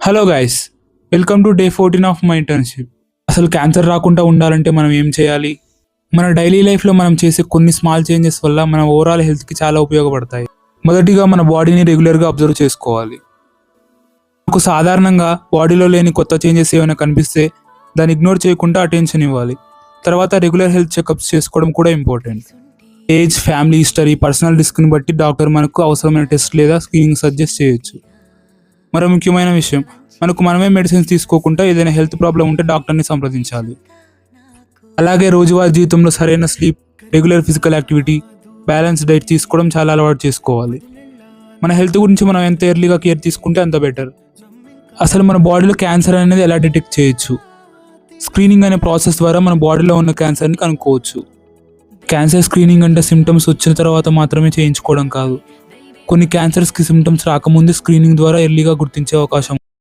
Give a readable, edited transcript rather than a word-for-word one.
Hello guys, welcome to day 14 of my internship. అసలు cancer రాకుండా ఉండాలంటే మనం ఏం చేయాలి? మన డైలీ లైఫ్లో మనం చేసే కొన్ని స్మాల్ చేంజెస్ వల్ల మన ఓవరాల్ హెల్త్కి చాలా ఉపయోగపడతాయి. మొదటిగా మన బాడీని రెగ్యులర్గా అబ్జర్వ్ చేసుకోవాలి. మనకు సాధారణంగా బాడీలో లేని కొత్త చేంజెస్ ఏమైనా కనిపిస్తే దాన్ని ఇగ్నోర్ చేయకుండా అటెన్షన్ ఇవ్వాలి. తర్వాత రెగ్యులర్ హెల్త్ చెకప్స్ చేసుకోవడం కూడా important. Age, family history, personal రిస్క్ని బట్టి డాక్టర్ మనకు అవసరమైన టెస్ట్ లేదా స్క్రీనింగ్ సజెస్ట్ చేయొచ్చు. మరో ముఖ్యమైన విషయం, మనకు మనమే మెడిసిన్స్ తీసుకోకుండా ఏదైనా హెల్త్ ప్రాబ్లం ఉంటే డాక్టర్ని సంప్రదించాలి. అలాగే రోజువారీ జీవితంలో సరైన sleep, regular physical activity, balance diet తీసుకోవడం చాలా అలవాటు చేసుకోవాలి. మన హెల్త్ గురించి మనం ఎంత ఎర్లీగా కేర్ తీసుకుంటే అంత బెటర్. అసలు మన బాడీలో క్యాన్సర్ అనేది ఎలా డిటెక్ట్ చేయొచ్చు? స్క్రీనింగ్ అనే ప్రాసెస్ ద్వారా మన బాడీలో ఉన్న క్యాన్సర్ని కనుక్కోవచ్చు. క్యాన్సర్ స్క్రీనింగ్ అంటే సిమ్టమ్స్ వచ్చిన తర్వాత మాత్రమే చేయించుకోవడం కాదు. కొన్ని క్యాన్సర్స్కి సిమ్టమ్స్ రాకముందే స్క్రీనింగ్ ద్వారా ఎర్లీగా గుర్తించే అవకాశం